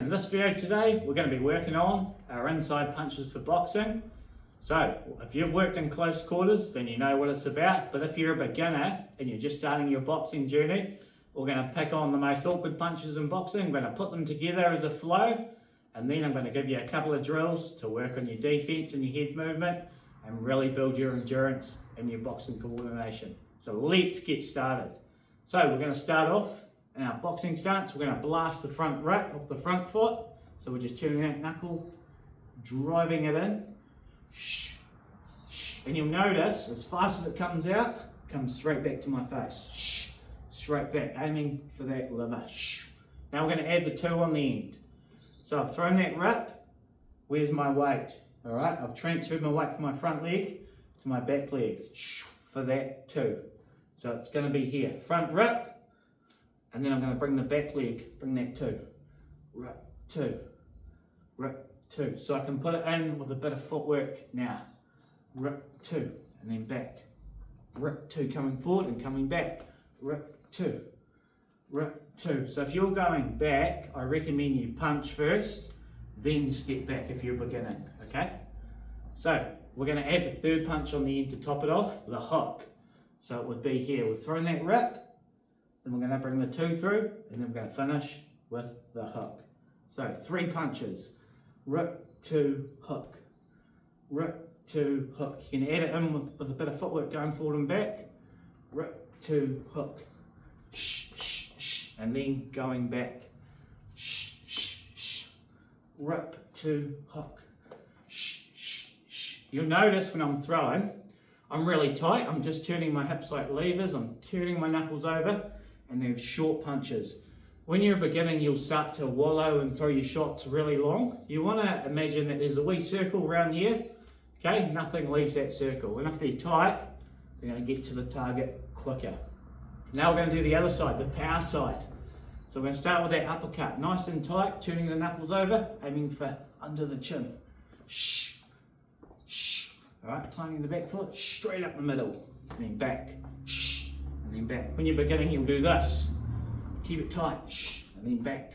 in this video today, we're going to be working on our inside punches for boxing. So, if you've worked in close quarters, then you know what it's about. But if you're a beginner and you're just starting your boxing journey, we're going to pick on the most awkward punches in boxing. I'm going to put them together as a flow, and then I'm going to give you a couple of drills to work on your defense and your head movement and really build your endurance and your boxing coordination. So let's get started. So we're going to start off in our boxing stance. We're going to blast the front rip off the front foot. So we're just turning that knuckle, driving it in. And you'll notice, as fast as it comes out, it comes straight back to my face. Straight back, aiming for that liver. Now we're going to add the two on the end. So I've thrown that rip. Where's my weight? All right, I've transferred my weight from my front leg to my back leg for that two. So it's going to be here, front rip, and then I'm going to bring the back leg, bring that two. Rip, two, rip, two. So I can put it in with a bit of footwork now. Rip, two, and then back. Rip, two, coming forward and coming back. Rip, two, rip, two. So if you're going back, I recommend you punch first, then step back if you're beginning, okay? So we're going to add the third punch on the end to top it off, the hook. So it would be here, we've thrown that rip, then we're going to bring the two through, and then we're going to finish with the hook. So 3 punches, rip, two, hook, rip, two, hook. You can add it in with a bit of footwork going forward and back, rip, two, hook, and then going back, rip, two, hook. You'll notice when I'm throwing, I'm really tight. I'm just turning my hips like levers. I'm turning my knuckles over, and they're short punches. When you're beginning, you'll start to wallow and throw your shots really long. You want to imagine that there's a wee circle around here. Okay, nothing leaves that circle. And if they're tight, they're going to get to the target quicker. Now we're going to do the other side, the power side. So we're going to start with that uppercut, nice and tight, turning the knuckles over, aiming for under the chin. All right, planting the back foot, straight up the middle, and then back, and then back. When you're beginning, you'll do this. Keep it tight, and then back.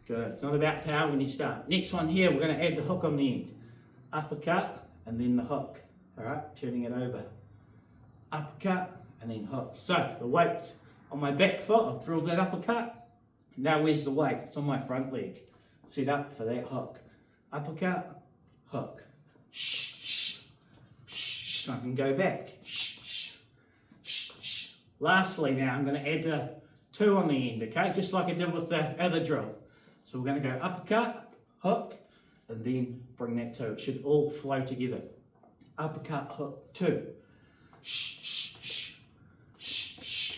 Good. It's not about power when you start. Next one here, we're going to add the hook on the end. Uppercut, and then the hook. All right, turning it over. Uppercut, and then hook. So the weight's on my back foot. I've drilled that uppercut. Now where's the weight? It's on my front leg. Set up for that hook. Uppercut, hook. I can go back. Lastly now, I'm going to add the two on the end, okay? Just like I did with the other drill. So we're going to go uppercut, hook, and then bring that two. It should all flow together. Uppercut, hook, two.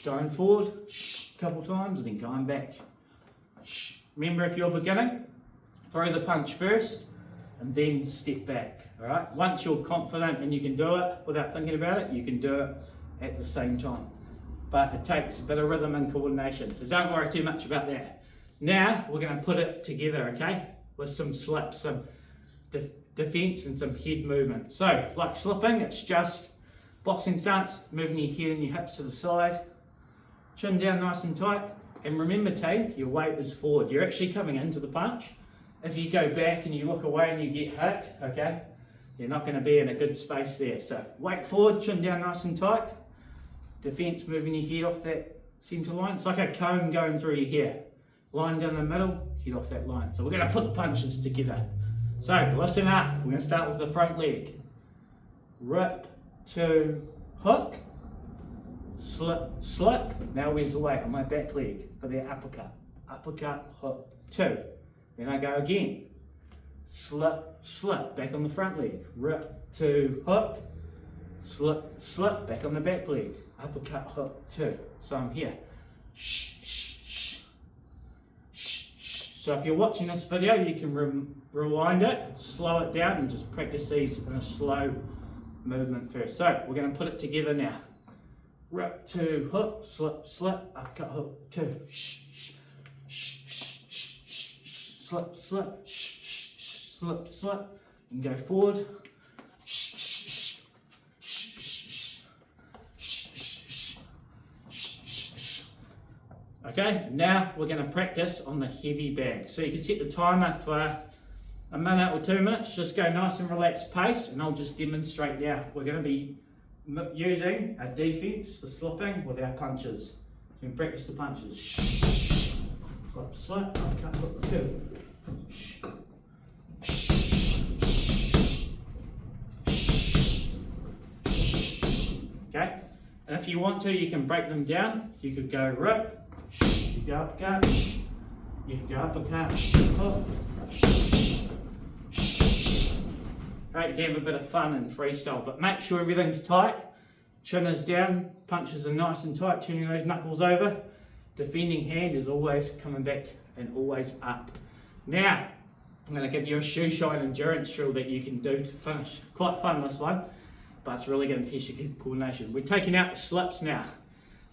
Going forward, a couple times, and then going back. Remember, if you're beginning, throw the punch first, and then step back, all right? Once you're confident and you can do it without thinking about it, you can do it at the same time. But it takes a bit of rhythm and coordination, so don't worry too much about that. Now, we're going to put it together, okay? With some slips, some defense and some head movement. So, like slipping, it's just boxing stance, moving your head and your hips to the side, chin down nice and tight, and remember team, your weight is forward. You're actually coming into the punch. If you go back and you look away and you get hit, okay, you're not going to be in a good space there. So weight forward, chin down nice and tight. Defense, moving your head off that center line. It's like a comb going through your hair. Line down the middle, head off that line. So we're going to put the punches together. So listen up. We're going to start with the front leg. Rip, two, hook. Slip, slip. Now where's the weight? On my back leg for the uppercut. Uppercut, hook, two. Then I go again. Slip, slip, back on the front leg. Rip, two, hook. Slip, slip, back on the back leg. Uppercut, hook, two. So I'm here. So if you're watching this video, you can rewind it, slow it down, and just practice these in a slow movement first. So we're going to put it together now. Rip, two, hook, slip, slip, uppercut, hook, two. Slip, slip, slip, slip, and go forward. Okay, now we're going to practice on the heavy bag. So you can set the timer for a minute or 2 minutes, just go nice and relaxed pace, and I'll just demonstrate now. We're going to be using our defense, the slipping, with our punches. So we can practice the punches. Slip, slip, uppercut, hook, two. Okay, and if you want to, you can break them down. You could go rip, you go uppercut, you can go uppercut, hook. Great to have a bit of fun and freestyle, but make sure everything's tight. Chin is down, punches are nice and tight, turning those knuckles over. Defending hand is always coming back and always up. Now, I'm going to give you a shoe shine endurance drill that you can do to finish. Quite fun, this one, but it's really going to test your coordination. We're taking out the slips now.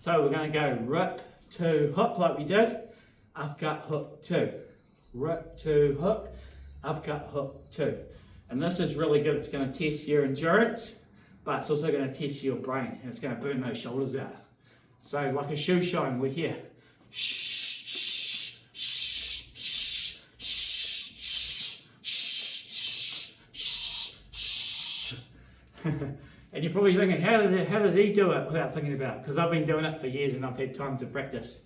So we're going to go rip, two, hook like we did, uppercut, hook, two. Rip, two, hook, uppercut, hook, two. And this is really good. It's going to test your endurance, but it's also going to test your brain, and it's going to burn those shoulders out. So like a shoe shine, we're here. And you're probably thinking, how does he do it without thinking about it? Because I've been doing it for years and I've had time to practice.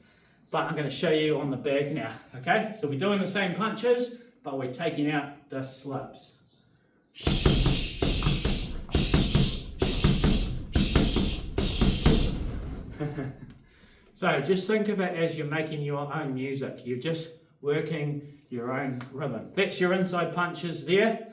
But I'm going to show you on the bag now, okay? So we're doing the same punches, but we're taking out the slips. So just think of it as you're making your own music. You're just working your own rhythm. That's your inside punches there.